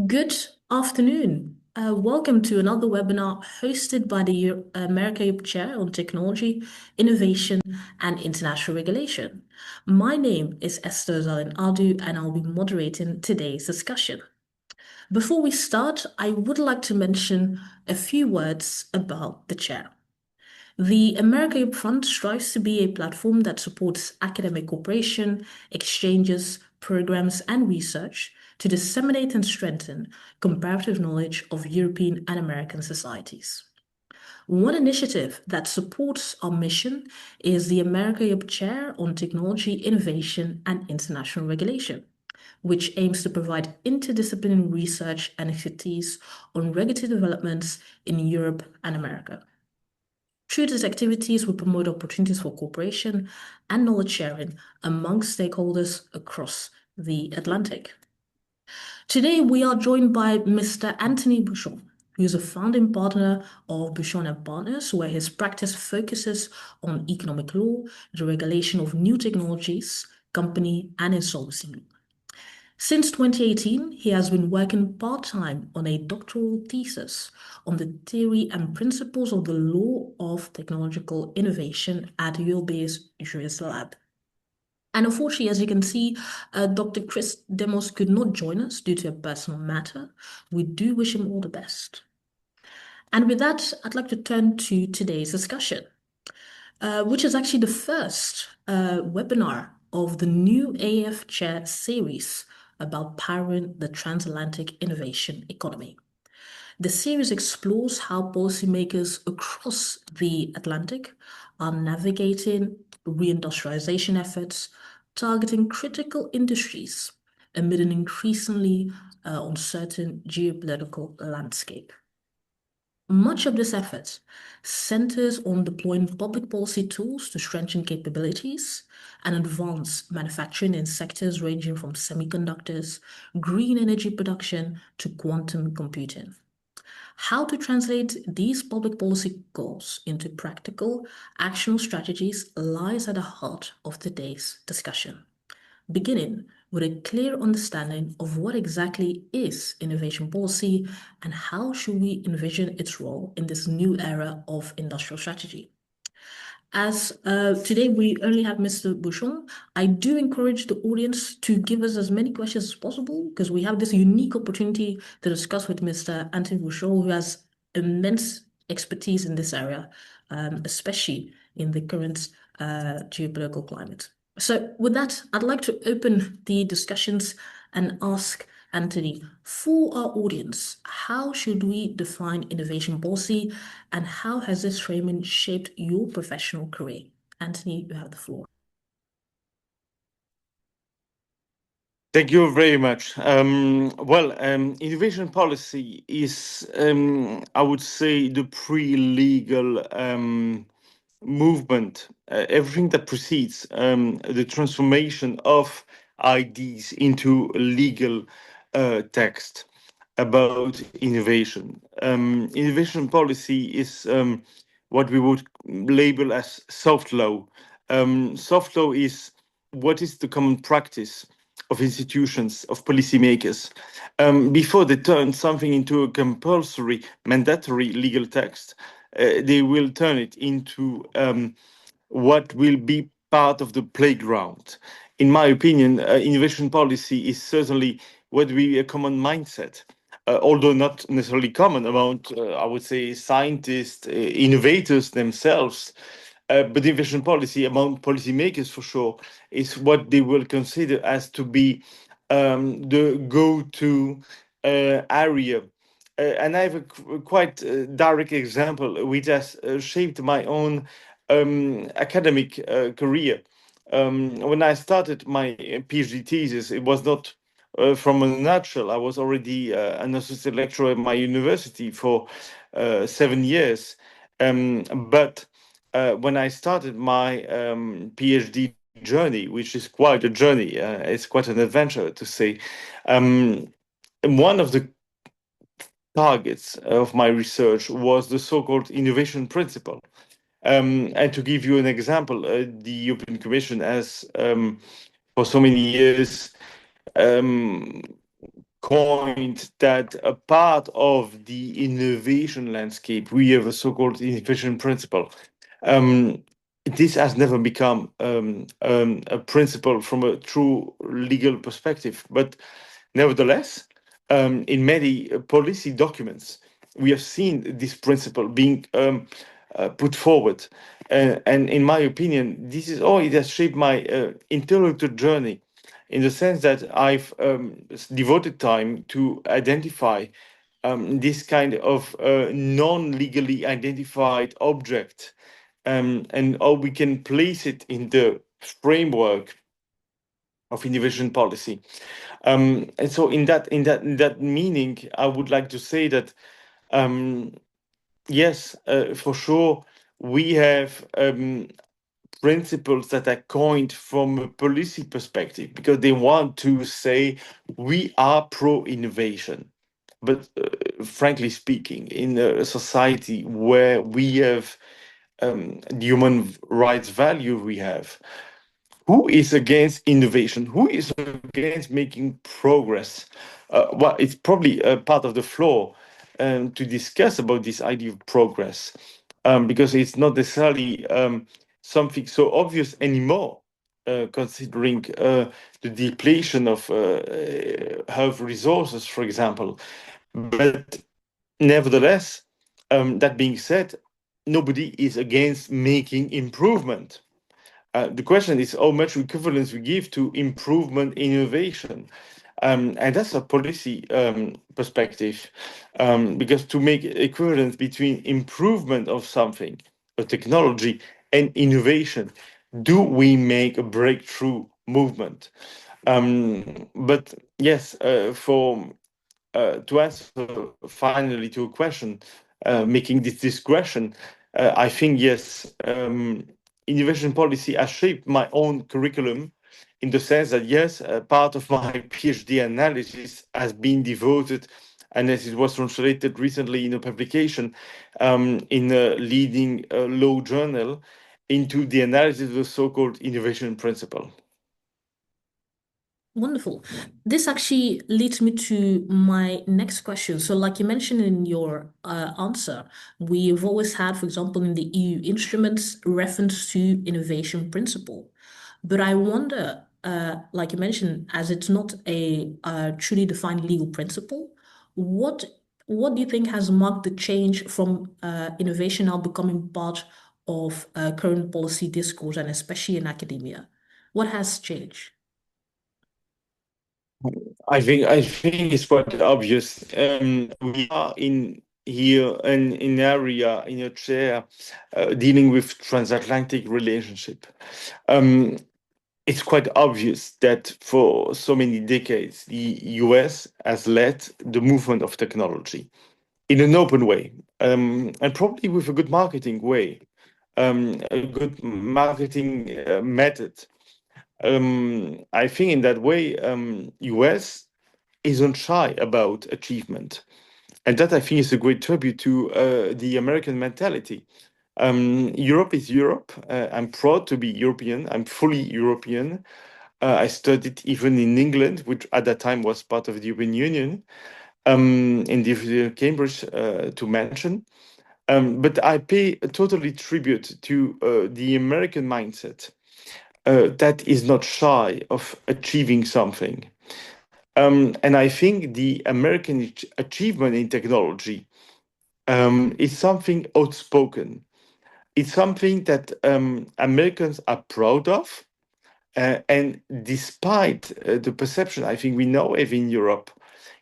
Good afternoon. Welcome to another webinar hosted by the America Europe Chair on Technology, Innovation, and International Regulation. My name is Esther Zalin-Adu, and I'll be moderating today's discussion. Before we start, I would like to mention a few words about the chair. The America Europe Fund strives to be a platform that supports academic cooperation, exchanges, programs, and research to disseminate and strengthen comparative knowledge of European and American societies. One initiative that supports our mission is the America Europe Chair on Technology, Innovation, and International Regulation, which aims to provide interdisciplinary research and expertise on regulatory developments in Europe and America. Through these activities, we promote opportunities for cooperation and knowledge sharing among stakeholders across the Atlantic. Today, we are joined by Mr. Anthony Bouchon, who is a founding partner of Bouchon and Partners, where his practice focuses on economic law, the regulation of new technologies, company and insolvency law. Since 2018, he has been working part-time on a doctoral thesis on the theory and principles of the law of technological innovation at ULB's Juris Lab. And unfortunately, as you can see, Dr. Chris Demos could not join us due to a personal matter. We do wish him all the best. And with that, I'd like to turn to today's discussion, which is actually the first webinar of the new AF Chair series about powering the transatlantic innovation economy. The series explores how policymakers across the Atlantic are navigating reindustrialization efforts, targeting critical industries amid an increasingly uncertain geopolitical landscape. Much of this effort centers on deploying public policy tools to strengthen capabilities and advance manufacturing in sectors ranging from semiconductors, green energy production, to quantum computing. How to translate these public policy goals into practical, actionable strategies lies at the heart of today's discussion, beginning with a clear understanding of what exactly is innovation policy and how should we envision its role in this new era of industrial strategy. As today we only have Mr. Bouchon, I do encourage the audience to give us as many questions as possible because we have this unique opportunity to discuss with Mr. Anthony Bouchon, who has immense expertise in this area, especially in the current geopolitical climate. So with that, I'd like to open the discussions and ask Anthony, for our audience, how should we define innovation policy and how has this framing shaped your professional career? Anthony, you have the floor. Thank you very much. Innovation policy is, I would say, the pre-legal movement, everything that precedes the transformation of ideas into legal text about innovation. Innovation policy is what we would label as soft law. Soft law is what is the common practice of institutions, of policymakers, before they turn something into a compulsory, mandatory legal text. They will turn it into what will be part of the playground. In my opinion, innovation policy is certainly what will be a common mindset, although not necessarily common among, I would say, scientists, innovators themselves. But innovation policy among policymakers, for sure, is what they will consider as to be the go-to area. And I have a quite direct example which has shaped my own academic career. When I started my PhD thesis, it was not from a nutshell. I was already an associate lecturer at my university for 7 years. But when I started my PhD journey, which is quite a journey, it's quite an adventure to say, one of the targets of my research was the so-called innovation principle. And to give you an example, the European Commission has, for so many years, coined that a part of the innovation landscape, we have a so-called innovation principle. Um, this has never become a principle from a true legal perspective, but nevertheless, in many policy documents, we have seen this principle being put forward. And in my opinion, this is it has shaped my intellectual journey in the sense that I've devoted time to identify this kind of non-legally identified object, and how we can place it in the framework of innovation policy. And so, in that meaning, I would like to say that um, yes, for sure, we have principles that are coined from a policy perspective because they want to say we are pro innovation. But frankly speaking, in a society where we have the human rights value we have, who is against innovation? Who is against making progress? Well, it's probably a part of the floor to discuss about this idea of progress, because it's not necessarily something so obvious anymore, considering the depletion of health resources, for example. But nevertheless, that being said, nobody is against making improvement. The question is how much equivalence we give to improvement innovation. And that's a policy perspective, because to make equivalence between improvement of something, a technology, and innovation, do we make a breakthrough movement? But yes, for to answer finally to a question, making this digression, I think yes, innovation policy has shaped my own curriculum in the sense that yes, part of my PhD analysis has been devoted, and as it was translated recently in a publication in a leading law journal, into the analysis of the so-called innovation principle. Wonderful. This actually leads me to my next question. So, like you mentioned in your answer, we've always had, for example, in the EU instruments, reference to innovation principle. But I wonder, like you mentioned, as it's not a truly defined legal principle, what what do you think has marked the change from innovation now becoming part of current policy discourse and especially in academia? What has changed? I think it's quite obvious. We are in here in area in a chair dealing with transatlantic relationship. Um, it's quite obvious that for so many decades the US has led the movement of technology in an open way, and probably with a good marketing way, a good marketing method. I think in that way, US isn't shy about achievement. And that I think is a great tribute to the American mentality. Europe is Europe. I'm proud to be European. I'm fully European. I studied even in England, which at that time was part of the European Union, in the Cambridge, to mention. But I pay totally tribute to the American mindset that is not shy of achieving something. And I think the American achievement in technology is something outspoken. It's something that Americans are proud of. And despite the perception I think we now have in Europe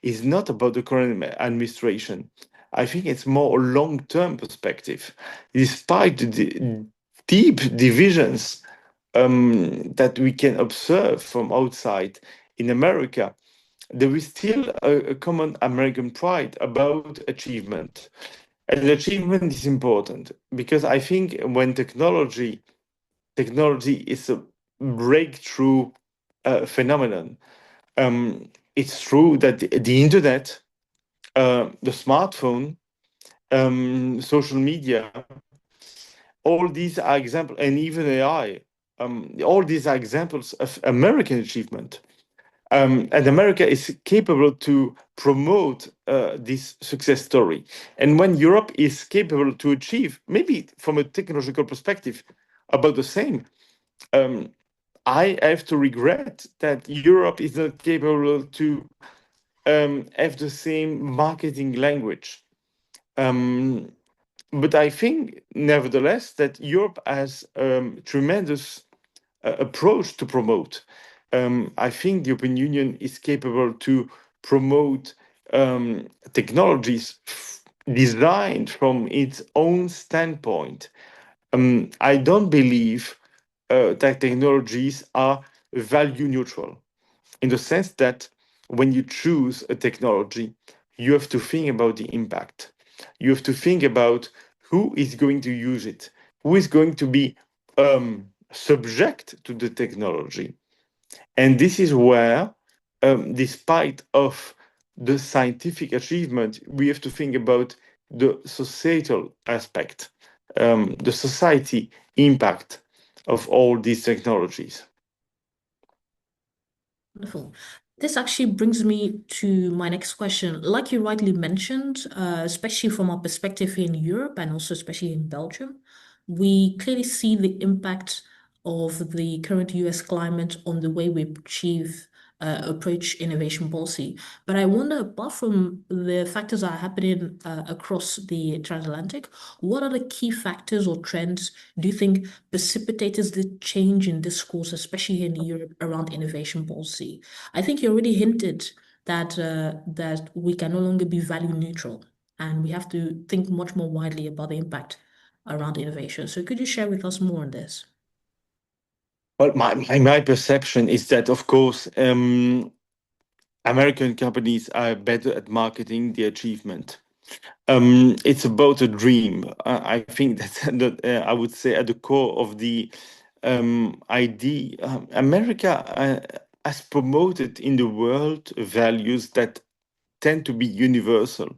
is not about the current administration. I think it's more a long-term perspective. Despite the deep divisions that we can observe from outside in America, there is still a common American pride about achievement. And achievement is important because I think when technology is a breakthrough phenomenon. It's true that the internet, the smartphone, social media, all these are examples, and even AI, all these are examples of American achievement. And America is capable to promote this success story. And when Europe is capable to achieve, maybe from a technological perspective, about the same, um, I have to regret that Europe is not capable to have the same marketing language. Um, but I think, nevertheless, that Europe has tremendous approach to promote. I think the European Union is capable to promote technologies designed from its own standpoint. I don't believe that technologies are value neutral in the sense that when you choose a technology, you have to think about the impact. You have to think about who is going to use it, who is going to be subject to the technology. And this is where, despite of the scientific achievement, we have to think about the societal aspect, the society impact of all these technologies. Wonderful. This actually brings me to my next question. Like you rightly mentioned, especially from our perspective here in Europe and also especially in Belgium, we clearly see the impact of the current US climate on the way we approach innovation policy. But I wonder, apart from the factors that are happening across the transatlantic, what are the key factors or trends do you think precipitated the change in discourse, especially here in Europe, around innovation policy? I think you already hinted that we can no longer be value neutral, and we have to think much more widely about the impact around innovation. So could you share with us more on this? Well, my perception is that, of course, American companies are better at marketing the achievement. It's about a dream. I think that's that I would say at the core of the idea. America has promoted in the world values that tend to be universal,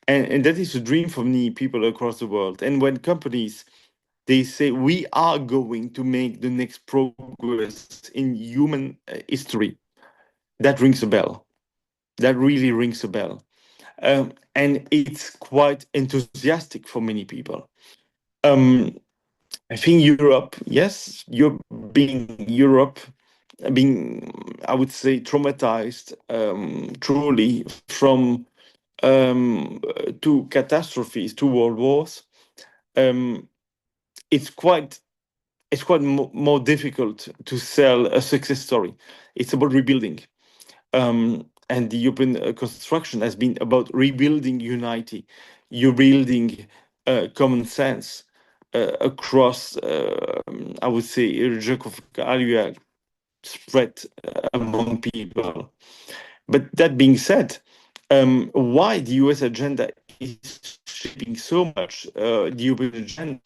and that is a dream for many people across the world. And when companies they say we are going to make the next progress in human history, that rings a bell. That really rings a bell. And it's quite enthusiastic for many people. Um, I think Europe, yes, Europe being Europe, being, I would say, traumatized truly from two catastrophes, two world wars. Um, it's quite more difficult to sell a success story. It's about rebuilding. And the European construction has been about rebuilding unity, rebuilding common sense across, I would say, a geographical area spread among people. But that being said, why the US agenda is shaping so much the European agenda,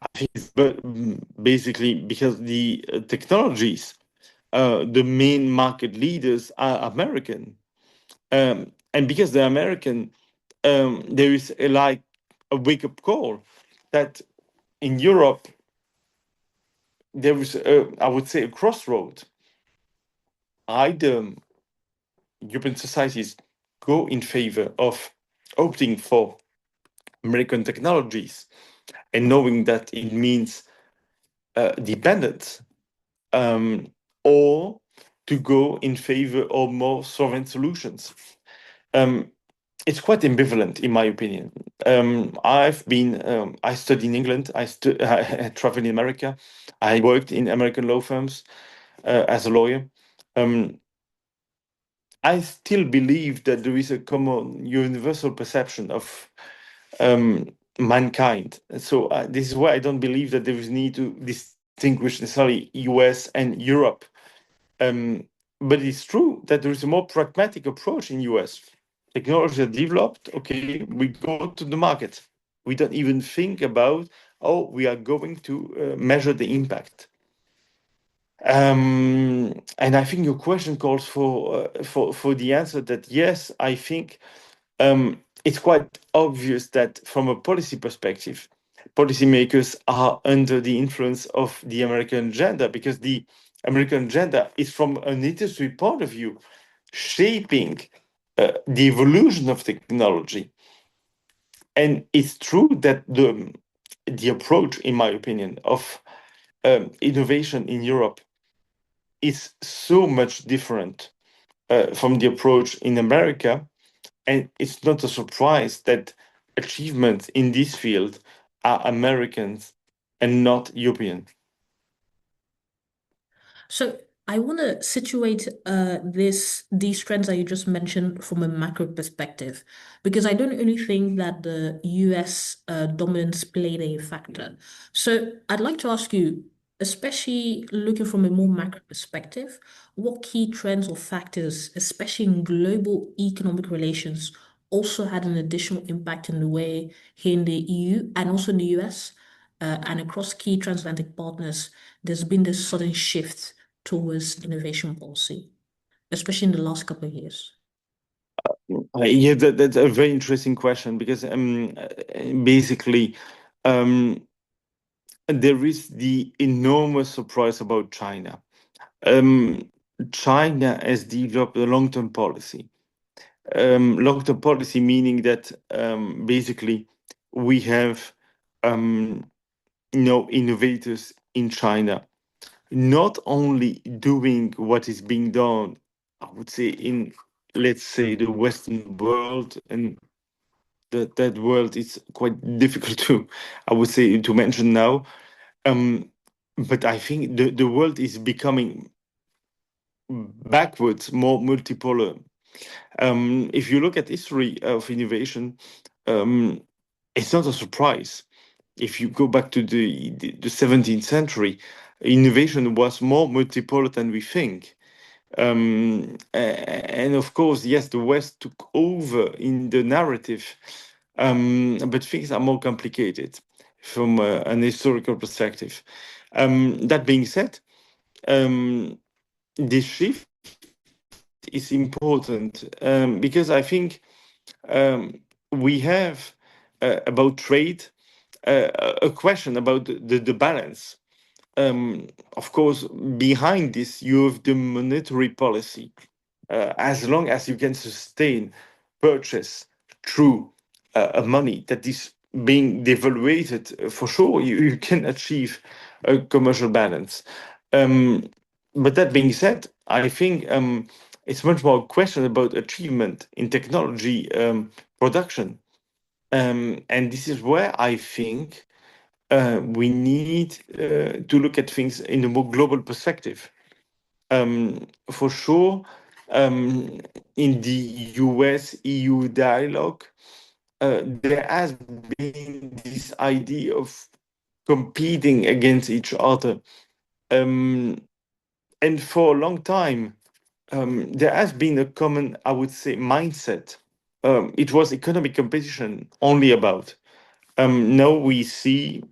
I think it's basically because the technologies, the main market leaders are American. And because they're American, there is like a wake up call that in Europe there is, I would say, a crossroad. Either European societies go in favor of opting for American technologies and knowing that it means dependence, um, or to go in favor of more sovereign solutions. Um, it's quite ambivalent, in my opinion. I studied in England, I traveled in America, I worked in American law firms as a lawyer. Um, I still believe that there is a common universal perception of mankind. So this is why I don't believe that there is need to distinguish necessarily US and Europe. But it's true that there is a more pragmatic approach in US. Technology is developed, okay, we go to the market. We don't even think about, oh, we are going to measure the impact. And I think your question calls for the answer that yes, I think it's quite obvious that from a policy perspective, policymakers are under the influence of the American agenda because the American agenda is from an industry point of view, shaping the evolution of technology. And it's true that the approach, in my opinion, of innovation in Europe is so much different from the approach in America. And it's not a surprise that achievements in this field are Americans and not European. So I want to situate these trends that you just mentioned from a macro perspective, because I don't only think that the US dominance played a factor. So I'd like to ask you, especially looking from a more macro perspective, what key trends or factors, especially in global economic relations, also had an additional impact in the way here in the EU and also in the US and across key transatlantic partners, there's been this sudden shift towards innovation policy, especially in the last couple of years? Yeah, that's a very interesting question because basically um, there is the enormous surprise about China. Um, China has developed a long-term policy. Long-term policy meaning that basically we have innovators in China not only doing what is being done, I would say, in, let's say, the Western world, and that world is quite difficult to, I would say, to mention now. Um, but I think the world is becoming backwards, more multipolar. If you look at history of innovation, um, it's not a surprise. If you go back to the 17th century, innovation was more multipolar than we think. And of course, yes, the West took over in the narrative, but things are more complicated from an historical perspective. That being said, um, this shift is important because I think we have about trade a question about the balance. Of course, behind this, you have the monetary policy. As long as you can sustain purchase through a money that is being devaluated, for sure, you can achieve a commercial balance. Um, but that being said, I think it's much more a question about achievement in technology production. And this is where I think we need to look at things in a more global perspective. For sure, in the US EU dialogue, there has been this idea of competing against each other. Um, and for a long time, there has been a common, I would say, mindset. It was economic competition only about. Now we see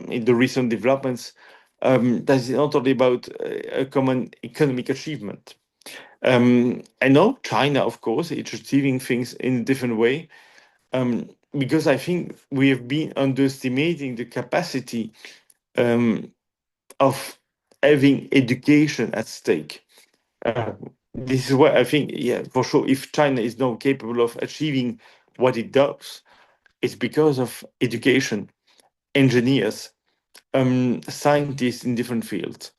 in the recent developments that it's not only about a common economic achievement. I know China, of course, is achieving things in a different way because I think we have been underestimating the capacity of having education at stake. Uh, this is why I think, yeah, for sure, if China is now capable of achieving what it does, it's because of education, engineers, scientists in different fields.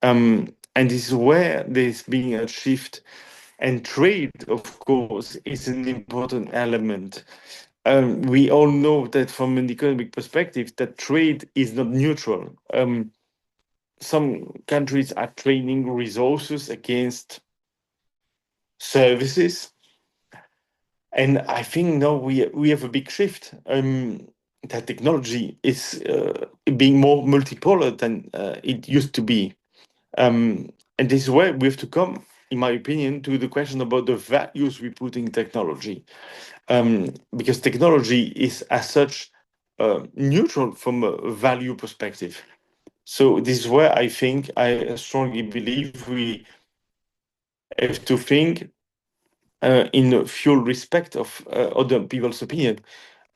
And this is where there's been a shift. And trade, of course, is an important element. We all know that from an economic perspective, that trade is not neutral. Some countries are trading resources against services. And I think now we have a big shift. That technology is being more multipolar than it used to be. And this is where we have to come, in my opinion, to the question about the values we put in technology. Because technology is, as such, neutral from a value perspective. So this is where I think I strongly believe we have to think in full respect of other people's opinion,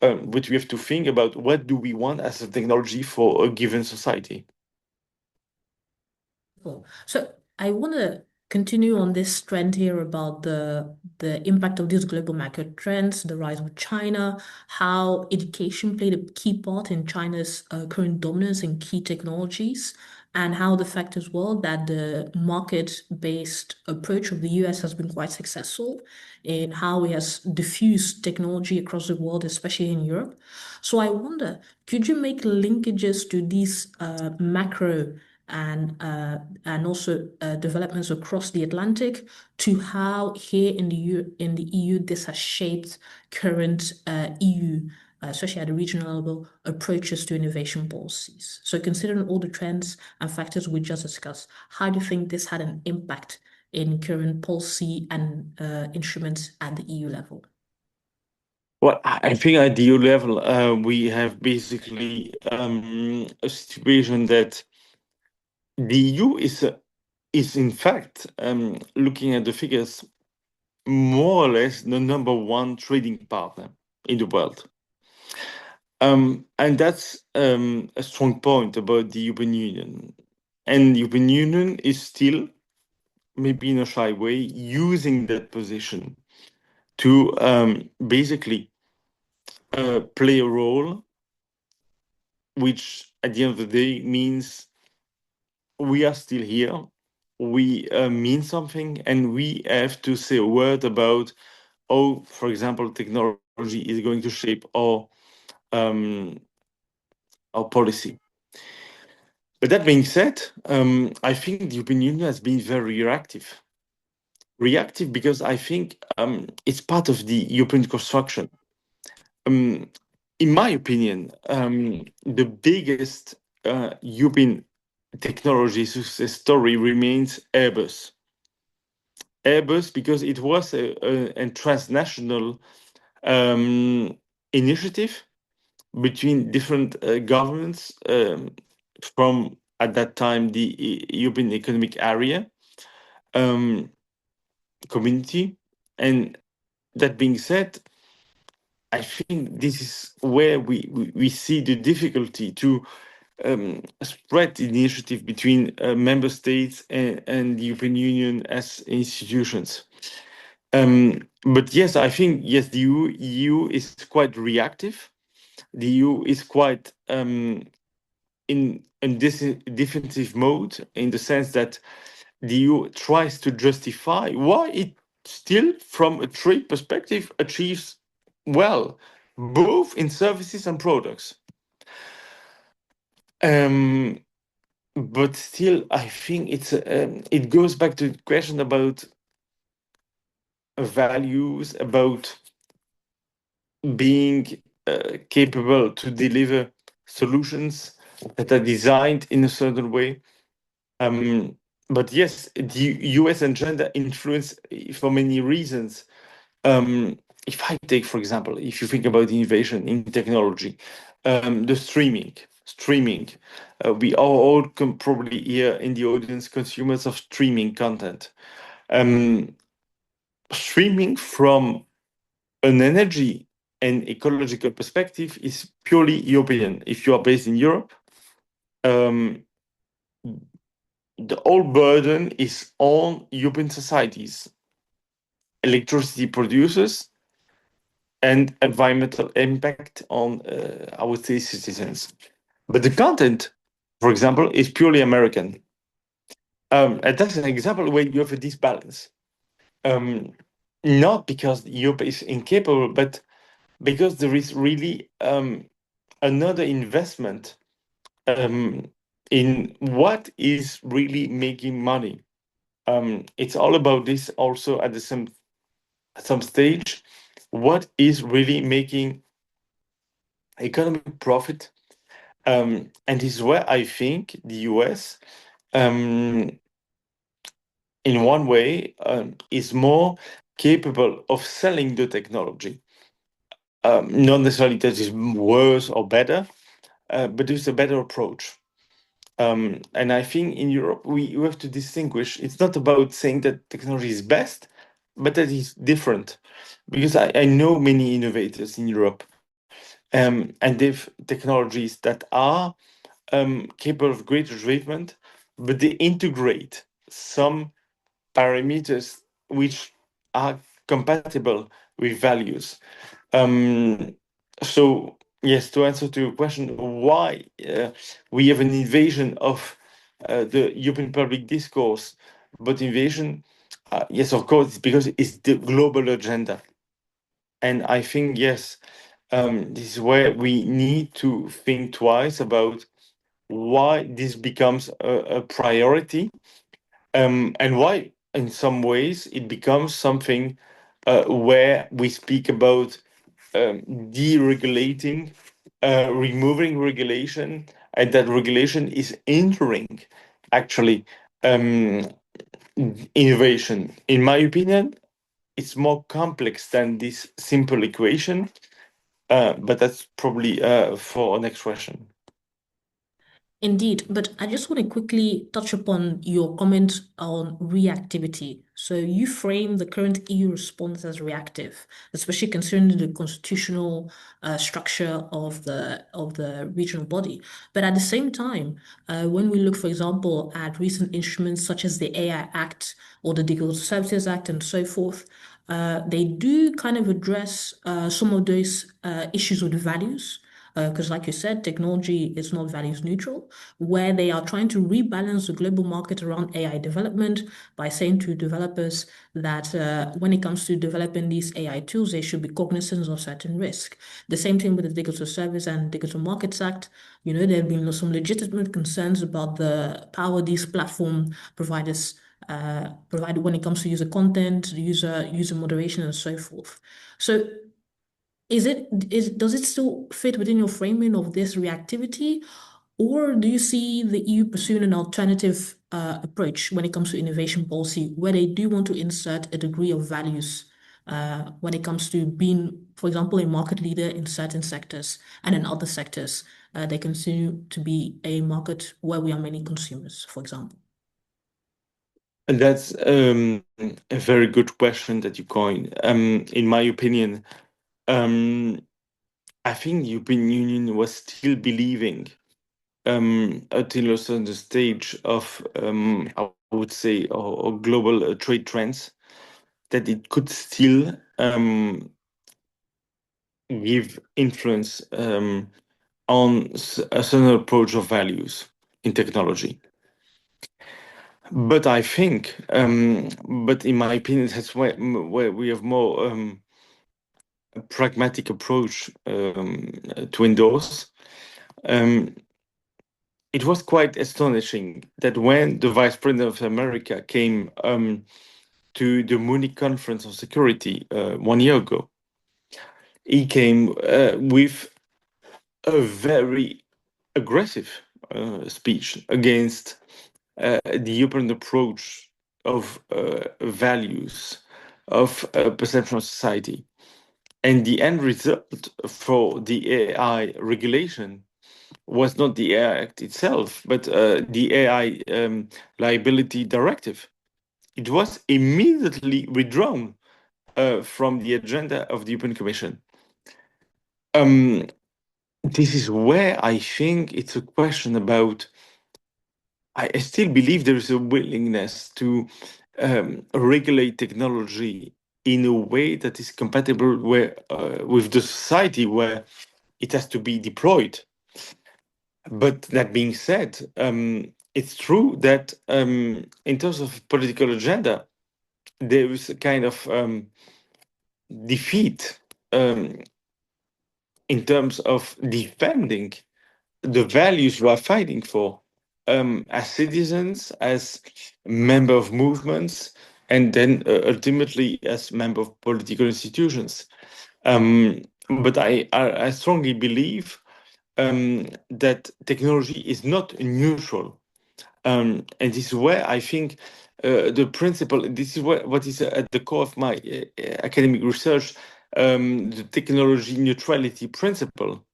but we have to think about what do we want as a technology for a given society. Cool. So I want to continue on this trend here about the impact of these global market trends, the rise of China, how education played a key part in China's current dominance in key technologies, and how the fact as well that the market-based approach of the US has been quite successful in how it has diffused technology across the world, especially in Europe. So I wonder, could you make linkages to these macro and also developments across the Atlantic to how here in the EU this has shaped current EU, especially at the regional level, approaches to innovation policies. So considering all the trends and factors we just discussed, how do you think this had an impact in current policy and instruments at the EU level? Well, I think at the EU level, we have basically a situation that the EU is in fact, looking at the figures, more or less the number one trading partner in the world. And that's a strong point about the European Union. And the European Union is still, maybe in a shy way, using that position to basically play a role, which at the end of the day means we are still here, we mean something, and we have to say a word about how, for example, technology is going to shape um, our policy. But that being said, I think the European Union has been very reactive. Reactive because I think it's part of the European construction. Um, in my opinion, the biggest European technology success story remains Airbus. Airbus, because it was a transnational initiative between different governments from, at that time, the European Economic Area um, community. And that being said, I think this is where we see the difficulty to spread the initiative between member states and the European Union as institutions. But yes, I think, yes, the EU is quite reactive. The EU is quite in this defensive mode, in the sense that the EU tries to justify why it still, from a trade perspective, achieves well, both in services and products. But still, I think it goes back to the question about values, about being capable to deliver solutions that are designed in a certain way. But yes, the US agenda influence for many reasons. If I take, for example, if you think about innovation in technology, the streaming, we are all probably here in the audience consumers of streaming content. Streaming from an energy and ecological perspective is purely European. If you are based in Europe, the whole burden is on European societies, electricity producers, and environmental impact on, I would say, citizens. But the content, for example, is purely American. And that's an example where you have a disbalance. Not because Europe is incapable, but because there is really another investment in what is really making money. It's all about this also at some stage. What is really making economic profit? And this is where I think the US, in one way, is more capable of selling the technology. Not necessarily that is worse or better, but it's a better approach. And I think in Europe, we have to distinguish. It's not about saying that technology is best, but that it's different. Because I know many innovators in Europe, and they've technologies that are capable of great achievement, but they integrate some parameters which are compatible with values. Um, so yes, to answer to your question, why we have an invasion of the European public discourse, but invasion, yes, of course, it's because it's the global agenda, and I think yes, this is where we need to think twice about why this becomes a priority, and why, in some ways, it becomes something where we speak about deregulating, removing regulation, and that regulation is hindering actually um, innovation. In my opinion, it's more complex than this simple equation, but that's probably for our next question. Indeed, but I just want to quickly touch upon your comment on reactivity. So you frame the current EU response as reactive, especially considering the constitutional structure of the regional body. But at the same time, when we look, for example, at recent instruments such as the AI Act or the Digital Services Act and so forth, they do kind of address some of those issues with values. Because, like you said, technology is not values neutral, where they are trying to rebalance the global market around AI development by saying to developers that when it comes to developing these AI tools, they should be cognizant of certain risk. The same thing with the Digital Service and Digital Markets Act. You know, there have been some legitimate concerns about the power these platform providers provide when it comes to user content, user moderation, and so forth. So does it still fit within your framing of this reactivity, or do you see the EU pursuing an alternative approach when it comes to innovation policy, where they do want to insert a degree of values when it comes to being, for example, a market leader in certain sectors, and in other sectors, they continue to be a market where we are many consumers, for example? And that's a very good question that you coined. In my opinion, um, I think the European Union was still believing until a certain stage of, I would say, or global trade trends, that it could still give influence on a certain approach of values in technology. But I think, but in my opinion, that's where we have more a pragmatic approach to endorse. Um, it was quite astonishing that when the Vice President of America came to the Munich Conference of Security 1 year ago, he came with a very aggressive speech against the European approach of values, of perception of society. And the end result for the AI regulation was not the AI Act itself, but the AI liability directive. It was immediately withdrawn from the agenda of the European Commission. Um, this is where I think it's a question about. I still believe there is a willingness to regulate technology in a way that is compatible with the society where it has to be deployed. But that being said, it's true that in terms of political agenda, there is a kind of defeat in terms of defending the values we are fighting for as citizens, as member of movements, and then ultimately as member of political institutions. But I strongly believe that technology is not neutral. And this is where I think the principle, this is what is at the core of my academic research, the technology neutrality principle,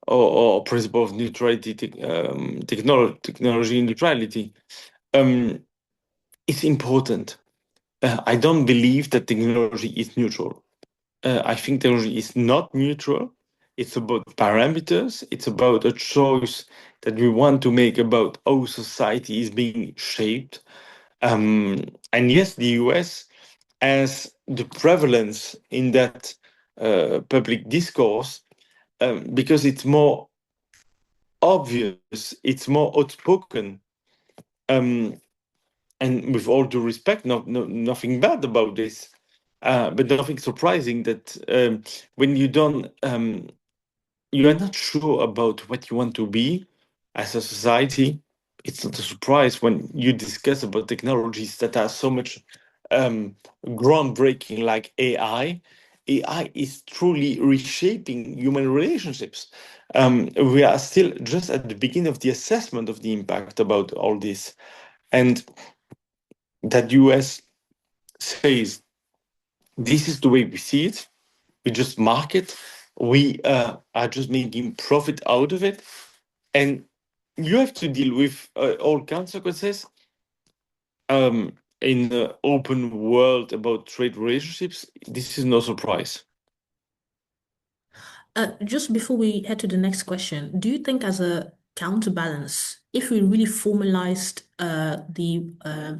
or principle of neutrality, technology neutrality, um, is important. I don't believe that technology is neutral. I think technology is not neutral. It's about parameters. It's about a choice that we want to make about how society is being shaped. And yes, the US has the prevalence in that public discourse because it's more obvious, it's more outspoken. Um, and with all due respect, nothing bad about this, but nothing surprising that when you are not sure about what you want to be as a society, it's not a surprise when you discuss about technologies that are so much groundbreaking, like AI. AI is truly reshaping human relationships. We are still just at the beginning of the assessment of the impact about all this. And that US says this is the way we see it. We just market. We are just making profit out of it, and you have to deal with all consequences in the open world about trade relationships. This is no surprise. Just before we head to the next question, do you think as a counterbalance, if we really formalized the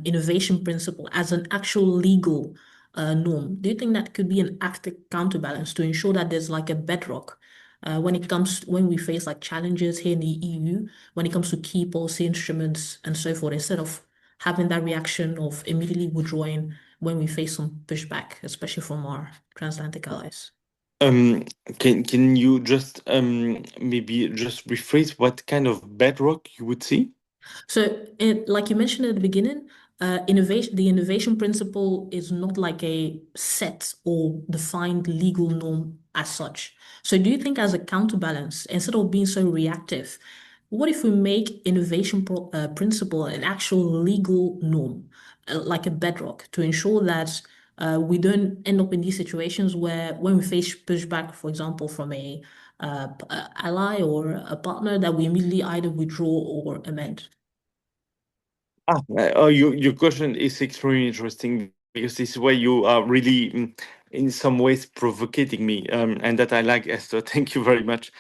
innovation principle as an actual legal norm, do you think that could be an active counterbalance to ensure that there's like a bedrock when we face like challenges here in the EU, when it comes to key policy instruments and so forth, instead of having that reaction of immediately withdrawing when we face some pushback, especially from our transatlantic allies? Um, can you just maybe just rephrase what kind of bedrock you would see? Like you mentioned at the beginning, the innovation principle is not like a set or defined legal norm as such. So, do you think, as a counterbalance, instead of being so reactive, what if we make principle an actual legal norm, like a bedrock, to ensure that we don't end up in these situations where, when we face pushback, for example, from a ally or a partner, that we immediately either withdraw or amend? Your question is extremely interesting because this is where you are really, in some ways, provoking me, and that I like, Esther. Thank you very much,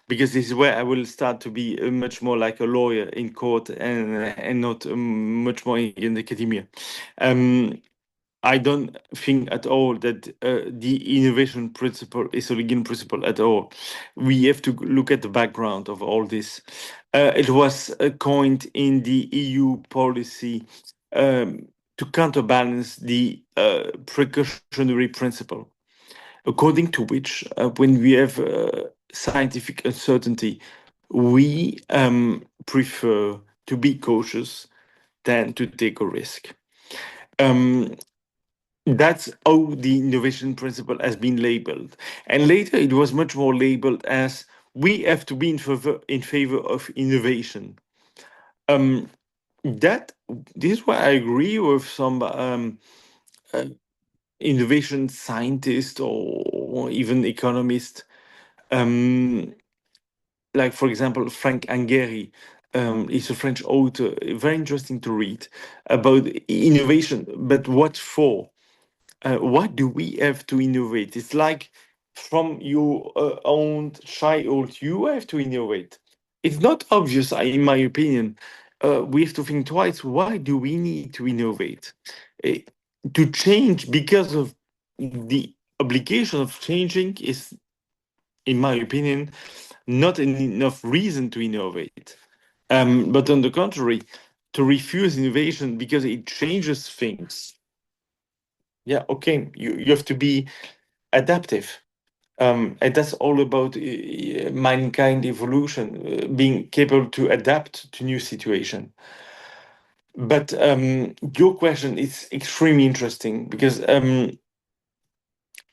because this is where I will start to be much more like a lawyer in court and not much more in academia. Um, I don't think at all that the innovation principle is a legal principle at all. We have to look at the background of all this. It was coined in the EU policy to counterbalance the precautionary principle, according to which, when we have scientific uncertainty, we prefer to be cautious than to take a risk. Um, that's how the innovation principle has been labeled. And later it was much more labeled as we have to be in favor of innovation. Um, that this is why I agree with some uh, innovation scientists or even economists, um, like for example Frank Angeri. Is a French author, very interesting to read about innovation, but what for? What do we have to innovate? It's like from your own child, you have to innovate. It's not obvious, in my opinion. We have to think twice. Why do we need to innovate? Uh, to change because of the obligation of changing is, in my opinion, not enough reason to innovate. But on the contrary, to refuse innovation because it changes things. Yeah, okay, you have to be adaptive. And that's all about mankind evolution, being capable to adapt to new situation. But your question is extremely interesting because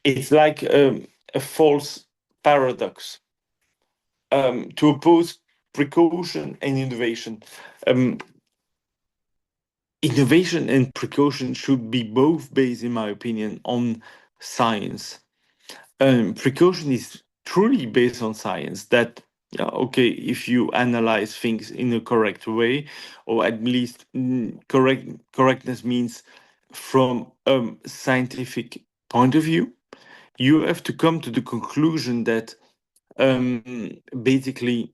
it's like a false paradox to oppose precaution and innovation. Um, Innovation and precaution should be both based, in my opinion, on science. Precaution is truly based on science that, yeah, okay, if you analyze things in a correct way, or at least correctness means from a scientific point of view, you have to come to the conclusion that basically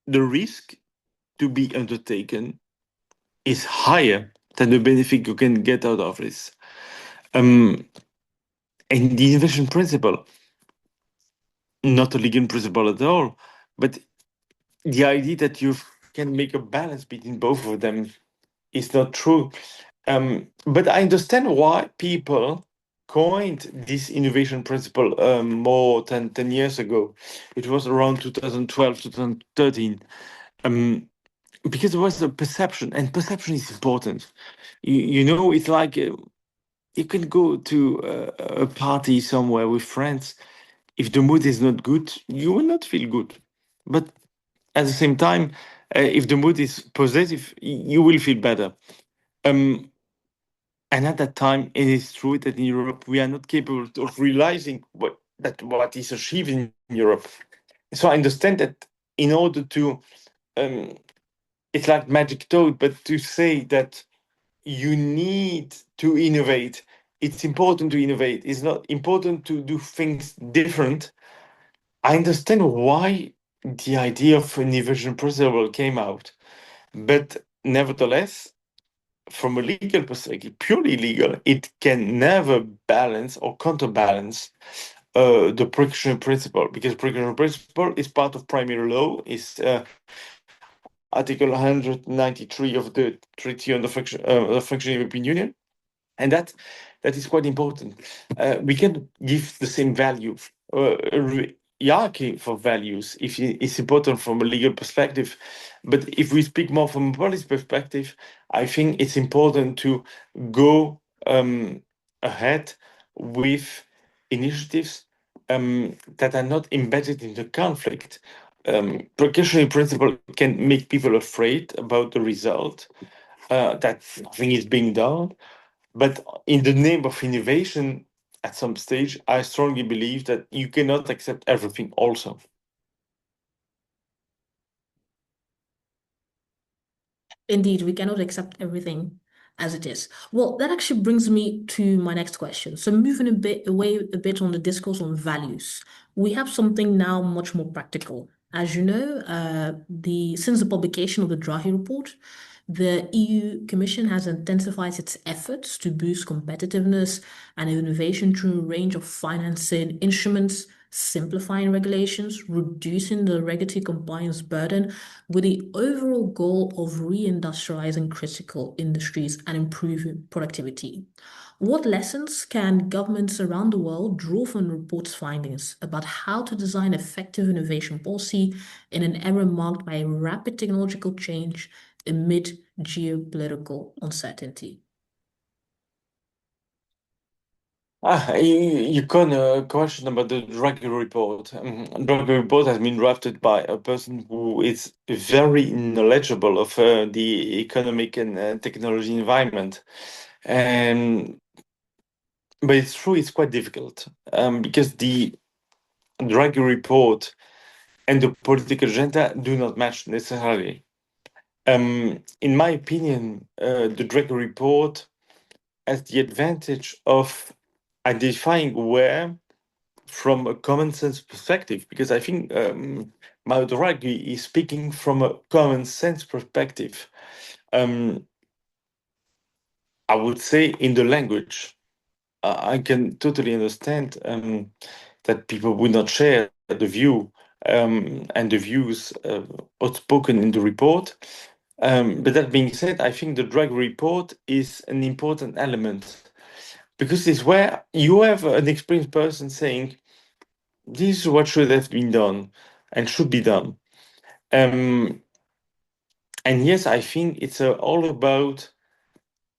the risk to be undertaken is higher than the benefit you can get out of this. Um, and the innovation principle, not a legal principle at all, but the idea that you can make a balance between both of them is not true. But I understand why people coined this innovation principle more than 10 years ago. It was around 2012, 2013. Um, because there was a perception, and perception is important. It's like you can go to a party somewhere with friends. If the mood is not good, you will not feel good. But at the same time, if the mood is positive, you will feel better. Um, and at that time, it is true that in Europe we are not capable of realizing what is achieved in Europe. So I understand that in order to, um, it's like magic toad, but to say that you need to innovate. It's important to innovate. It's not important to do things different. I understand why the idea of an innovation principle came out, but nevertheless, from a legal perspective, purely legal, it can never balance or counterbalance the precautionary principle, because precautionary principle is part of primary law, is Article 193 of the Treaty on the Functioning of the European Union, and that is quite important. We can give the same value, hierarchy for values, if it's important from a legal perspective. But if we speak more from a policy perspective, I think it's important to go ahead with initiatives that are not embedded in the conflict. Precautionary principle can make people afraid about the result, that nothing is being done. But in the name of innovation, at some stage, I strongly believe that you cannot accept everything also. Indeed, we cannot accept everything as it is. Well, that actually brings me to my next question. So moving a bit away a bit on the discourse on values, we have something now much more practical. As you know, the since the publication of the Draghi report, the EU Commission has intensified its efforts to boost competitiveness and innovation through a range of financing instruments, simplifying regulations, reducing the regulatory compliance burden, with the overall goal of reindustrializing critical industries and improving productivity. What lessons can governments around the world draw from the report's findings about how to design effective innovation policy in an era marked by rapid technological change amid geopolitical uncertainty? You can question about the Draghi report. Draghi report has been drafted by a person who is very knowledgeable of the economic and technology environment. And but it's true, it's quite difficult because the Draghi report and the political agenda do not match necessarily. In my opinion, the Draghi report has the advantage of identifying where, from a common sense perspective, because I think Mario Draghi is speaking from a common sense perspective. Um, I would say in the language, I can totally understand that people would not share the view and the views outspoken in the report. But that being said, I think the drug report is an important element because it's where you have an experienced person saying, this is what should have been done and should be done. Um, and yes, I think it's all about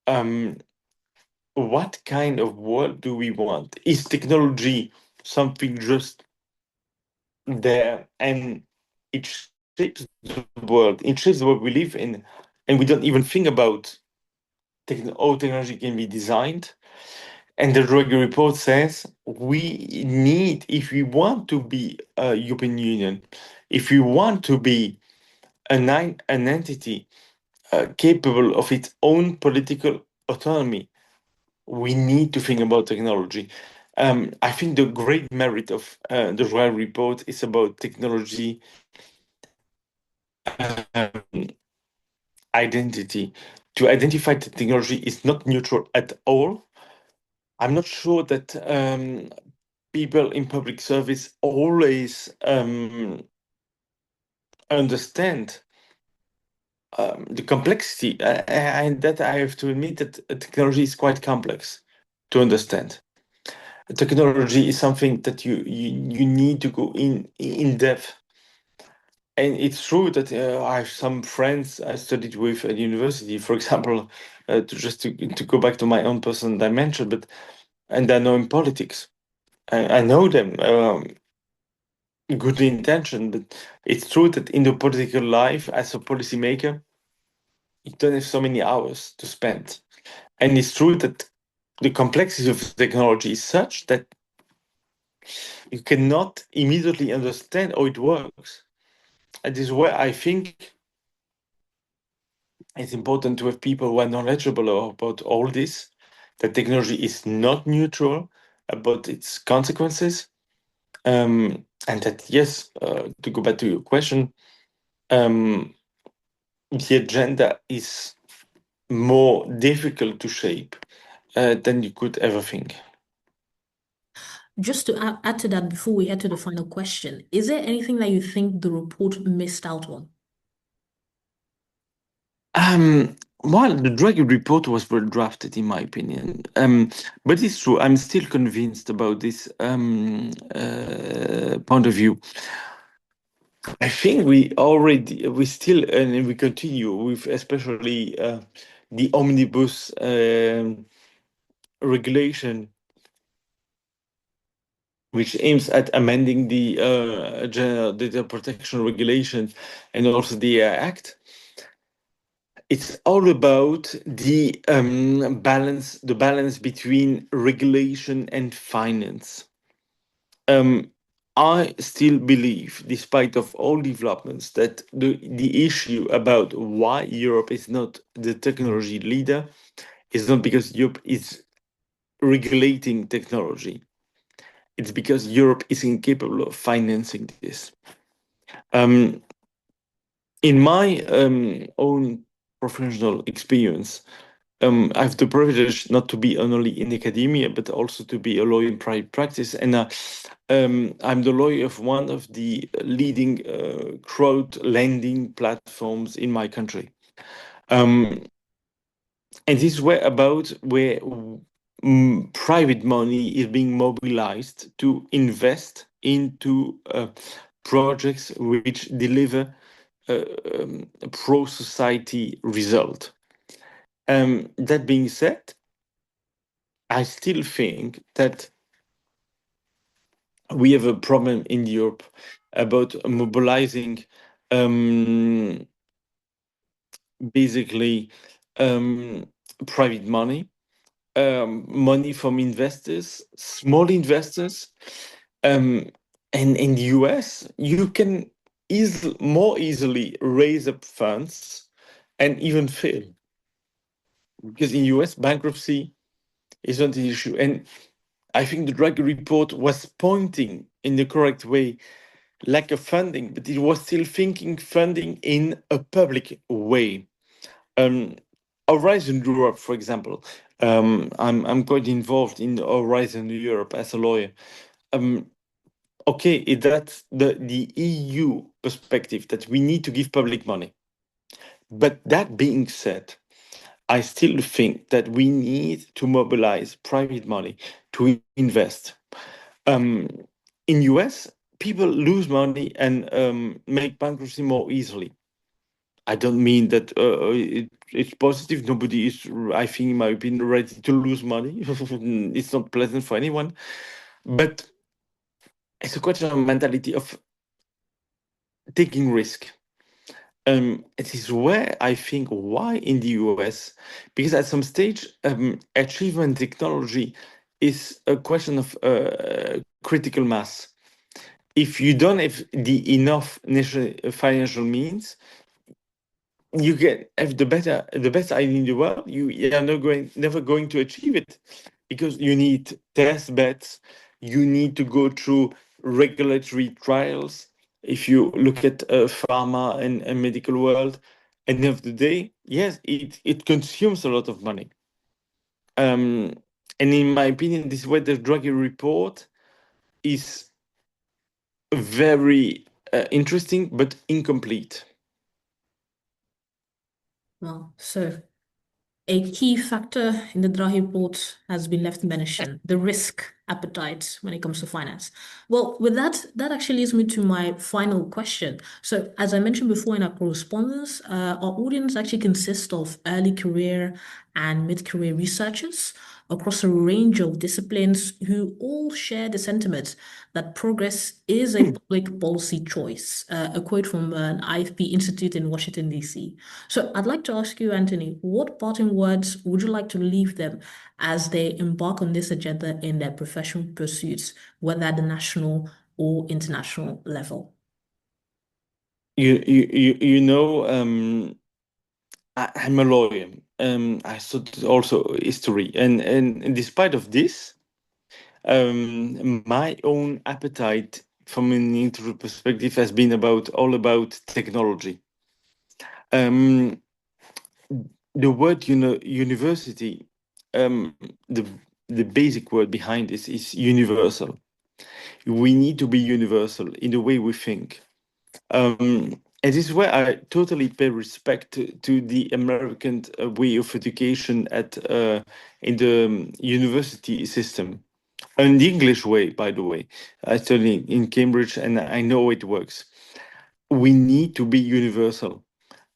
um, what kind of world do we want? Is technology something just there and it shapes the world, it shapes the world we live in, and we don't even think about how technology can be designed? And the Draghi report says we need, if we want to be a European Union, if we want to be an entity capable of its own political autonomy, we need to think about technology. I think the great merit of the Royal Report is about technology um, identity. to identify that technology is not neutral at all. I'm not sure that people in public service always understand the complexity, and that I have to admit that technology is quite complex to understand. Technology is something that you need to go in depth. And it's true that I have some friends I studied with at university, for example, to go back to my own personal dimension, and I know in politics. I know them, good intention, but it's true that in the political life, as a policymaker, you don't have so many hours to spend. And it's true that the complexity of technology is such that you cannot immediately understand how it works. And this is where I think it's important to have people who are knowledgeable about all this, that technology is not neutral about its consequences. And that, yes, to go back to your question, the agenda is more difficult to shape than you could ever think. Just to add to that before we head to the final question, is there anything that you think the report missed out on? Well, the Draghi report was well drafted, in my opinion. But it's true, I'm still convinced about this point of view. I think we still, and we continue with especially the omnibus regulation, which aims at amending the General Data Protection Regulation and also the Act. It's all about the balance between regulation and finance. I still believe, despite of all developments, that the issue about why Europe is not the technology leader is not because Europe is regulating technology. It's because Europe is incapable of financing this. In my own professional experience, I have the privilege not to be only in academia, but also to be a lawyer in private practice. And I'm the lawyer of one of the leading crowd lending platforms in my country. And this is where private money is being mobilized to invest into projects which deliver a pro-society result. That being said, I still think that we have a problem in Europe about mobilizing basically private money, money from investors, small investors. And in the US, you can more easily raise up funds and even fail. Because in US, bankruptcy is not the issue. And I think the Draghi report was pointing in the correct way, lack of funding, but it was still thinking funding in a public way. Horizon Europe, for example, I'm quite involved in Horizon Europe as a lawyer. Okay, that's the EU perspective that we need to give public money. But that being said, I still think that we need to mobilize private money to invest. In US, people lose money and make bankruptcy more easily. I don't mean that it's positive. Nobody is, I think, in my opinion, ready to lose money. It's not pleasant for anyone. But it's a question of mentality of taking risk. It is where I think why in the US, because at some stage, achievement technology is a question of critical mass. If you don't have the enough financial means, you can have the best idea in the world. You are never going to achieve it because you need test beds. You need to go through regulatory trials. If you look at pharma and medical world, At the end of the day, yes, it consumes a lot of money. Um, and in my opinion, this is where the Draghi report is very interesting but incomplete. Well, so a key factor in the Draghi report has been left mentioned, the risk appetite when it comes to finance. Well, with that, that actually leads me to my final question. So, as I mentioned before in our correspondence, our audience actually consists of early career and mid-career researchers across a range of disciplines who all share the sentiment that progress is a public policy choice. A quote from an IFP Institute in Washington, D.C. So I'd like to ask you, Anthony, what parting words would you like to leave them as they embark on this agenda in their professional pursuits, whether at the national or international level? You know, I'm a lawyer. I studied also history, and despite of this, my own appetite from an interview perspective has been all about technology. Um, the word university, um, the the basic word behind this is universal. We need to be universal in the way we think. And this is where I totally pay respect to the American way of education in the university system. And the English way, by the way. I studied in Cambridge and I know it works. We need to be universal.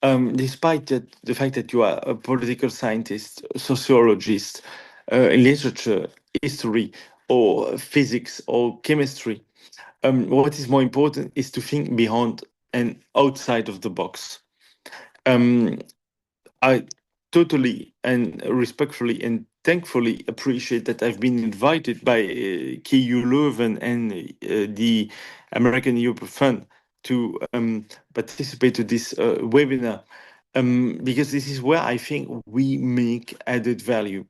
Despite the fact that you are a political scientist, sociologist, literature, history, or physics or chemistry, what is more important is to think beyond and outside of the box. Um, I totally and respectfully and thankfully appreciate that I've been invited by KU Leuven and the American Europe Fund to participate to this webinar, because this is where I think we make added value.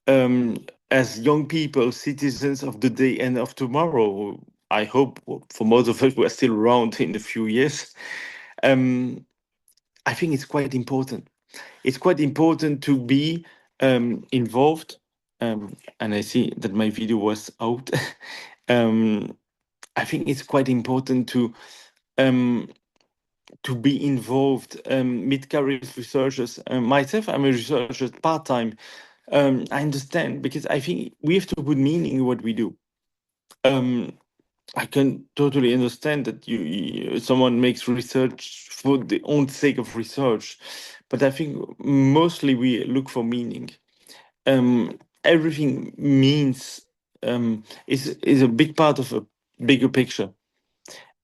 As young people, citizens of the day and of tomorrow, I hope for most of us we're still around in a few years. Um, I think it's quite important. It's quite important to be involved. And I see that my video was out. um, I think it's quite important um, to be involved. Mid-career researchers. Myself, I'm a researcher part time. I understand because I think we have to put meaning in what we do. Um, I can totally understand that someone makes research for the own sake of research, but I think mostly we look for meaning. Everything means is a big part of a bigger picture,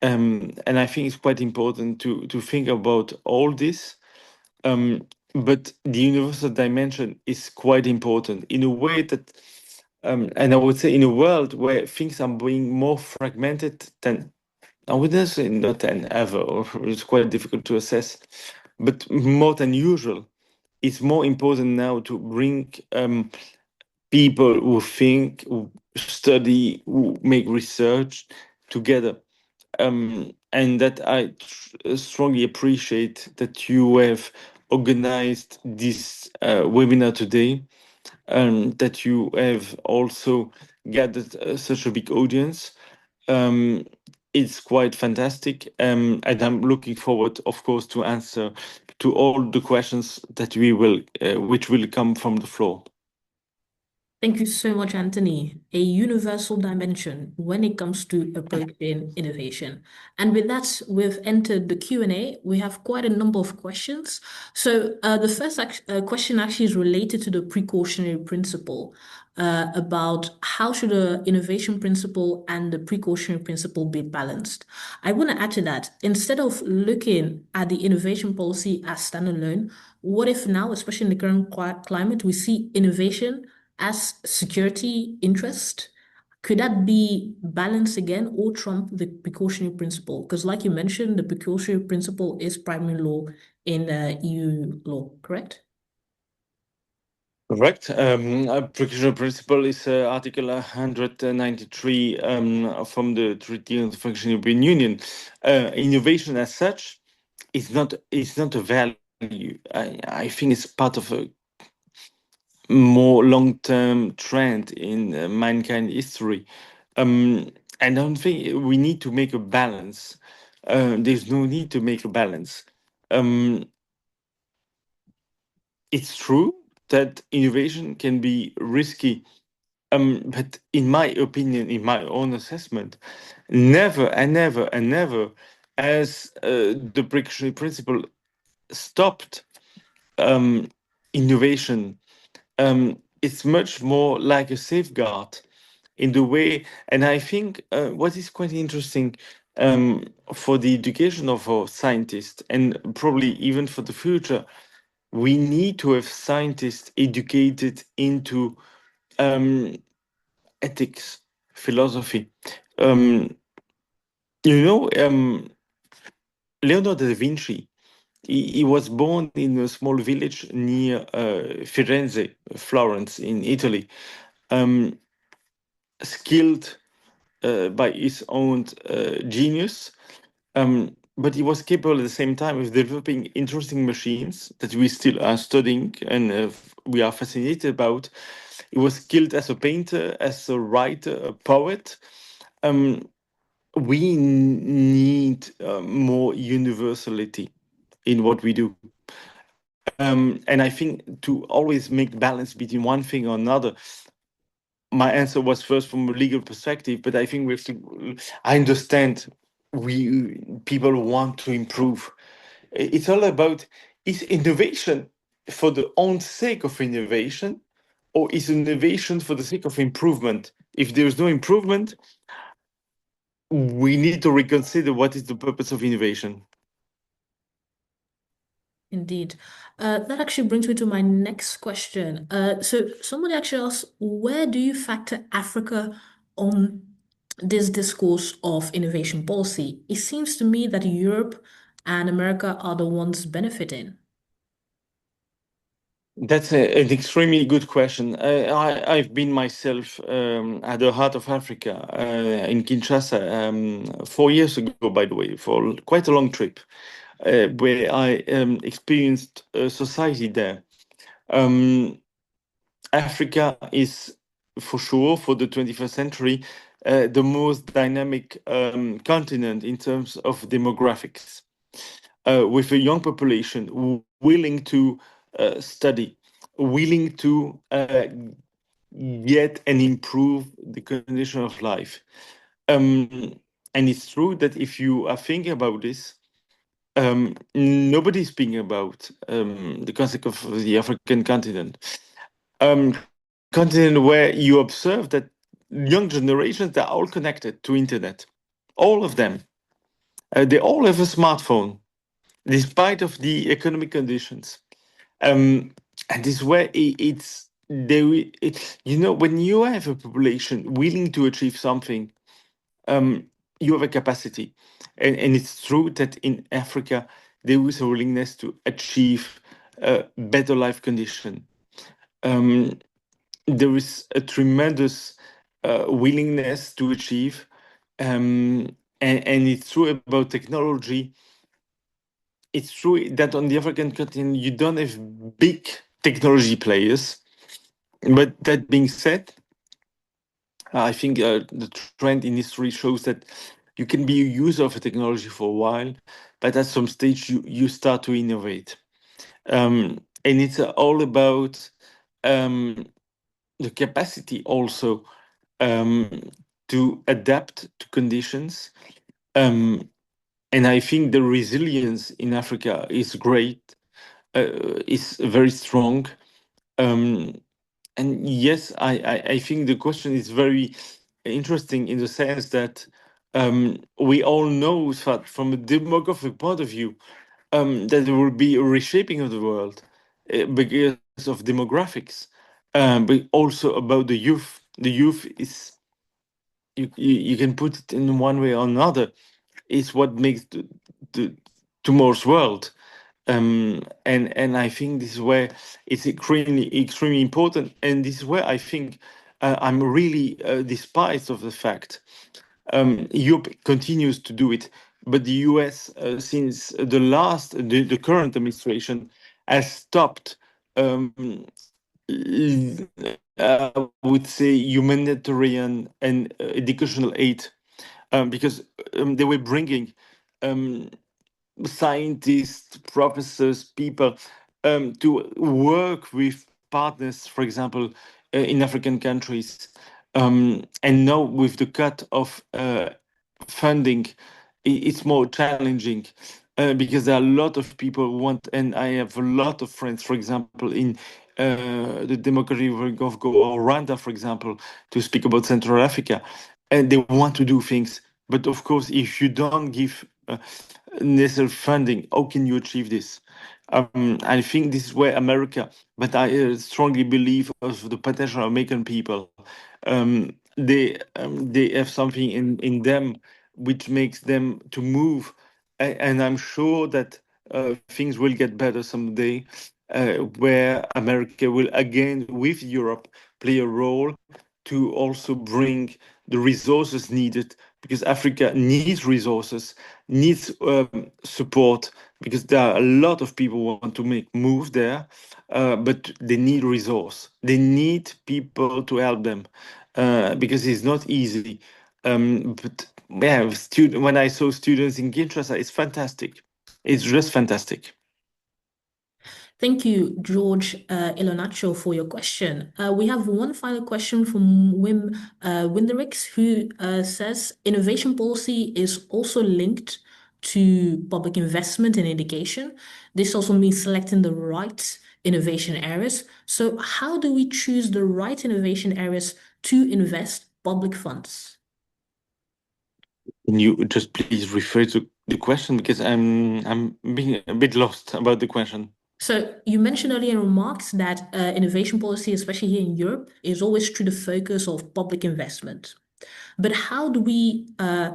and I think it's quite important to think about all this. But the universal dimension is quite important in a way that, and I would say in a world where things are being more fragmented than I wouldn't say not than ever, or it's quite difficult to assess, but more than usual. It's more important now to bring people who think, who study, who make research together. And that I strongly appreciate that you have organized this webinar today, that you have also gathered such a big audience. Um, it's quite fantastic, and I'm looking forward, of course, to answer to all the questions that which will come from the floor. Thank you so much, Anthony. A universal dimension when it comes to approaching innovation. And with that, we've entered the Q&A. We have quite a number of questions. So the first question actually is related to the precautionary principle, about how should the innovation principle and the precautionary principle be balanced. I want to add to that, instead of looking at the innovation policy as standalone, what if now, especially in the current climate, we see innovation as security interest? Could that be balanced again or trump the precautionary principle? Because, like you mentioned, the precautionary principle is primary law in EU law, correct? Correct. Precautionary principle is Article 193 from the Treaty on the Functioning of the European Union. Innovation as such is not a value. value. I think it's part of a more long-term trend in mankind history. I don't think we need to make a balance. There's no need to make a balance. Um, it's true that innovation can be risky, but in my opinion, in my own assessment, never and never and never has the precautionary principle stopped innovation. It's much more like a safeguard in the way, and I think what is quite interesting for the education of our scientists, and probably even for the future, we need to have scientists educated into um, ethics, philosophy. Um, you know, Leonardo da Vinci, he was born in a small village near Firenze, Florence, in Italy, um, skilled by his own genius. But he was capable at the same time of developing interesting machines that we still are studying and we are fascinated about. He was skilled as a painter, as a writer, a poet. Um, we need more universality in what we do. And I think to always make balance between one thing or another, my answer was first from a legal perspective, but I think we have to, I understand we people want to improve. It's all about, is innovation for the own sake of innovation, or is innovation for the sake of improvement? If there is no improvement, we need to reconsider what is the purpose of innovation. Indeed. That actually brings me to my next question. So somebody actually asked, where do you factor Africa on this discourse of innovation policy? It seems to me that Europe and America are the ones benefiting. That's an extremely good question. I've been myself at the heart of Africa, in Kinshasa, 4 years ago, by the way, for quite a long trip, where I experienced society there. Um, Africa is, for sure, for the 21st century, the most dynamic continent in terms of demographics, with a young population willing to study, willing to get and improve the condition of life. Um, and it's true that if you are thinking about this, nobody's speaking about the concept of the African continent. Continent where you observe that young generations, they're all connected to internet, all of them. They all have a smartphone, despite of the economic conditions. And this is where it's they. When you have a population willing to achieve something, you have a capacity, and it's true that in Africa there is a willingness to achieve a better life condition. Um, there is a tremendous willingness to achieve, and it's true about technology. It's true that on the African continent you don't have big technology players, but that being said, I think the trend in history shows that you can be a user of a technology for a while, but at some stage you start to innovate, and it's all about um, the capacity also um, to adapt to conditions. Um, and I think the resilience in Africa is great, is very strong. Um, and yes, I think the question is very interesting in the sense that we all know that from a demographic point of view, that there will be a reshaping of the world because of demographics, but also about the youth. The youth is, you can put it in one way or another, is what makes the tomorrow's world. And I think this is where it's extremely important, and this is where I think I'm really despised of the fact Europe continues to do it but the US, since the current administration, has stopped, I would say, humanitarian and educational aid, because they were bringing um, scientists, professors, people to work with partners, for example, in African countries. And now, with the cut of funding, it's more challenging because there are a lot of people who want, and I have a lot of friends, for example, in the Democratic Republic of Congo or Rwanda, for example, to speak about Central Africa, and they want to do things. But of course, if you don't give necessary funding, how can you achieve this? I think this is where America, but I strongly believe of the potential American people. They have something in them which makes them to move, and I'm sure that things will get better someday, where America will again, with Europe, play a role to also bring the resources needed, because Africa needs resources, needs support, because there are a lot of people who want to make move there, but they need resource. They need people to help them because it's not easy. But yeah, when I saw students in Kinshasa, it's fantastic. It's just fantastic. Thank you, George Ilonacho, for your question. We have one final question from Wim Winderix, who says innovation policy is also linked to public investment in education. This also means selecting the right innovation areas. So, how do we choose the right innovation areas to invest public funds? Can you just please refer to the question, because I'm being a bit lost about the question. So you mentioned earlier in remarks that innovation policy, especially here in Europe, is always through the focus of public investment. But how do we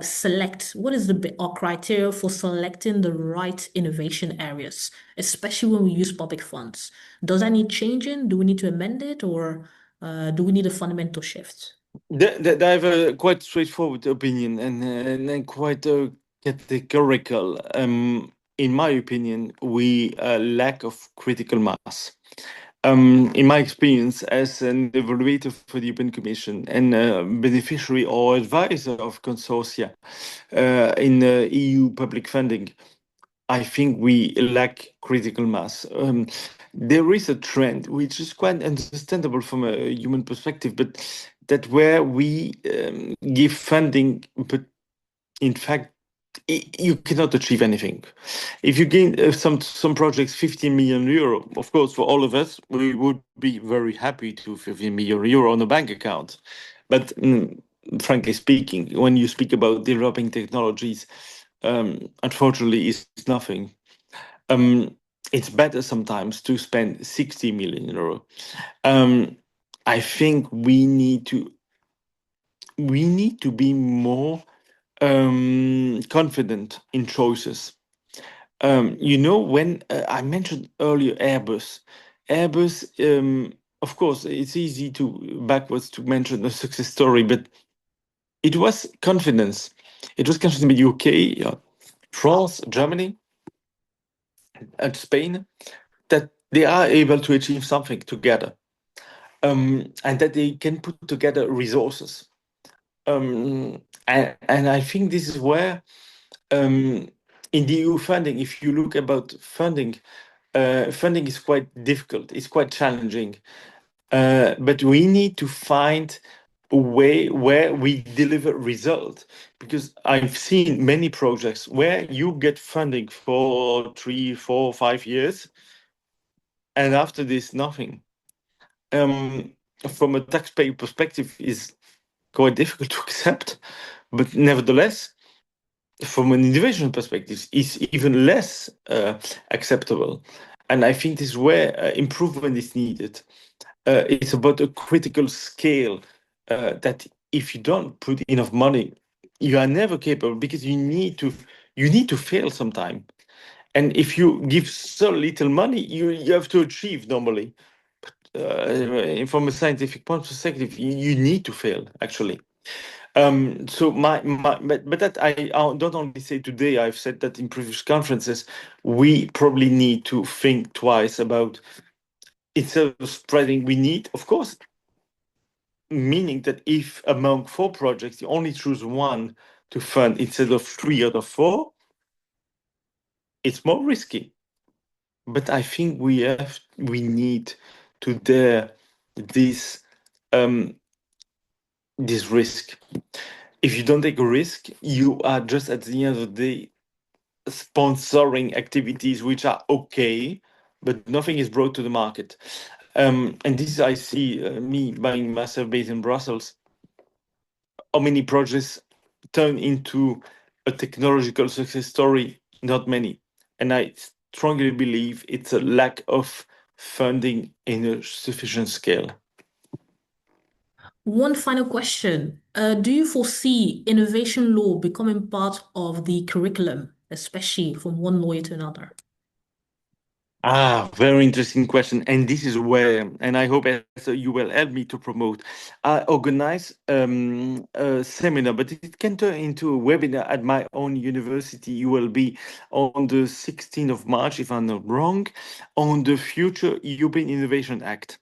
select? What is our criteria for selecting the right innovation areas, especially when we use public funds? Does that need changing? Do we need to amend it, or do we need a fundamental shift? I have a quite straightforward opinion and quite categorical. In my opinion, we lack of critical mass. In my experience as an evaluator for the European Commission and beneficiary or advisor of consortia in EU public funding, I think we lack critical mass. There is a trend which is quite understandable from a human perspective, but that where we give funding, but in fact, you cannot achieve anything. If you gain some projects 15 million euro, of course, for all of us, we would be very happy to 15 million euro on a bank account. But frankly speaking, when you speak about developing technologies, unfortunately, it's nothing. Um, it's better sometimes to spend 60 million euro. Um, I think we need to be more confident in choices. When I mentioned earlier Airbus, of course, it's easy to backwards to mention a success story, but it was confidence. It was confidence in the UK, France, Germany, and Spain, that they are able to achieve something together, and that they can put together resources. And I think this is where, in the EU funding, if you look about funding, funding is quite difficult. It's quite challenging. But we need to find a way where we deliver result, because I've seen many projects where you get funding for 3, 4, 5 years, and after this, nothing. Um, from a taxpayer perspective, is quite difficult to accept, but nevertheless, from an individual perspective, is even less acceptable. And I think this is where improvement is needed. It's about a critical scale that if you don't put enough money, you are never capable, because you need to fail sometime. And if you give so little money, you have to achieve normally. From a scientific point perspective, you need to fail actually. So but that I don't only say today, I've said that in previous conferences, we probably need to think twice about instead of spreading, we need, of course, meaning that if among four projects you only choose one to fund instead of three out of four, it's more risky. But I think we need to dare this um this risk. If you don't take a risk, you are just at the end of the day sponsoring activities which are okay, but nothing is brought to the market. And this I see me buying myself based in Brussels. How many projects turn into a technological success story? Not many. And I strongly believe it's a lack of funding in a sufficient scale. One final question. Do you foresee innovation law becoming part of the curriculum, especially from one lawyer to another? Ah, very interesting question. And this is where, and I hope also you will help me to promote. I organize a seminar, but it can turn into a webinar at my own university. You will be on the 16th of March, if I'm not wrong, on the future European Innovation Act.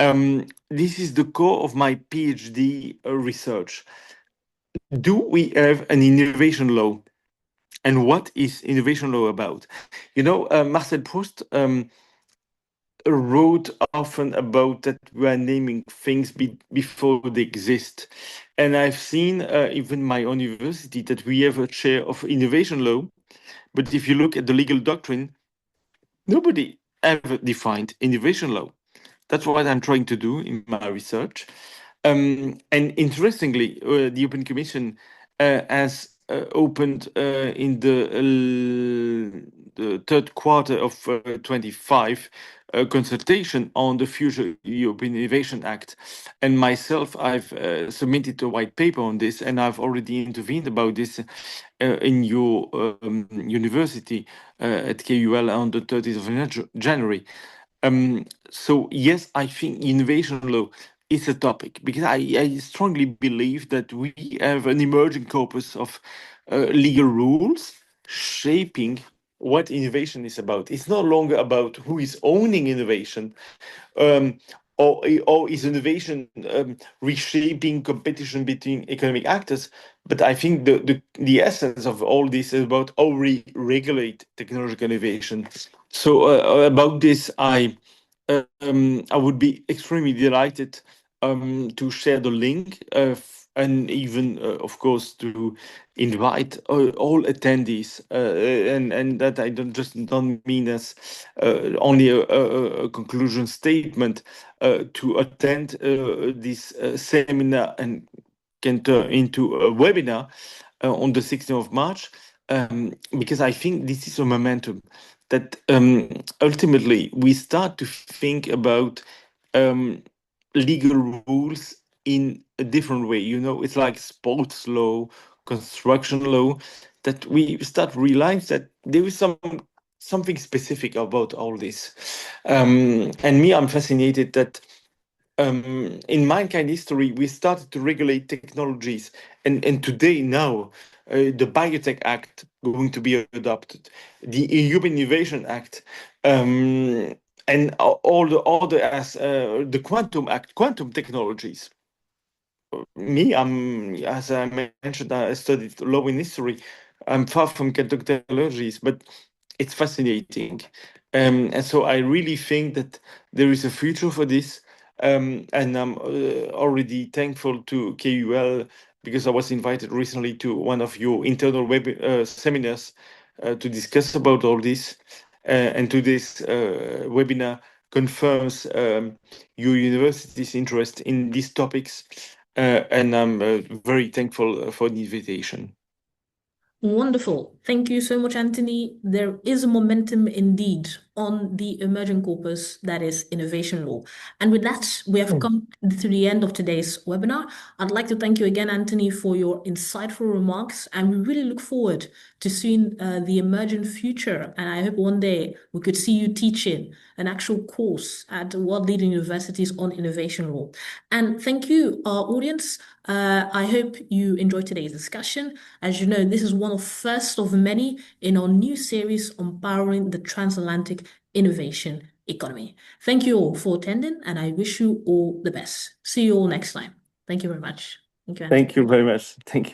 This is the core of my PhD research. Do we have an innovation law? And what is innovation law about? Marcel Proust wrote often about that we are naming things before they exist. And I've seen, even my own university, that we have a chair of innovation law. But if you look at the legal doctrine, nobody ever defined innovation law. That's what I'm trying to do in my research. And interestingly, the European Commission has opened in the third quarter of 25 a consultation on the future European Innovation Act. And myself, I've submitted a white paper on this, and I've already intervened about this in your university at KUL on the 30th of January. So yes, I think innovation law is a topic because I strongly believe that we have an emerging corpus of legal rules shaping what innovation is about. It's no longer about who is owning innovation, um, or is innovation reshaping competition between economic actors. But I think the essence of all this is about how we regulate technological innovation. So about this, I would be extremely delighted to share the link and even, of course, to invite all attendees. And that I don't mean as only a conclusion statement to attend this seminar and can turn into a webinar on the 16th of March, because I think this is a momentum that ultimately we start to think about um, legal rules in a different way. It's like sports law, construction law, that we start realize that there is something specific about all this. And me, I'm fascinated that in mankind history, we started to regulate technologies, and today now, the Biotech Act going to be adopted, the European Innovation Act, and all the other as the Quantum Act, quantum technologies. Me, as I mentioned, I studied law in history. I'm far from technologies, but it's fascinating. And so I really think that there is a future for this. And I'm already thankful to KUL because I was invited recently to one of your internal web seminars to discuss about all this. And today's webinar confirms your university's interest in these topics. And I'm very thankful for the invitation. Wonderful. Thank you so much, Anthony. There is a momentum indeed. on the emerging corpus that is innovation law. And with that, we have come to the end of today's webinar. I'd like to thank you again, Anthony, for your insightful remarks, and we really look forward to seeing the emerging future. And I hope one day we could see you teaching an actual course at world-leading universities on innovation law. And thank you, our audience. I hope you enjoyed today's discussion. As you know, this is one of first of many in our new series on powering the transatlantic innovation economy. Thank you all for attending, and I wish you all the best. See you all next time. Thank you very much. Thank you, Anthony. Thank you very much. Thank you.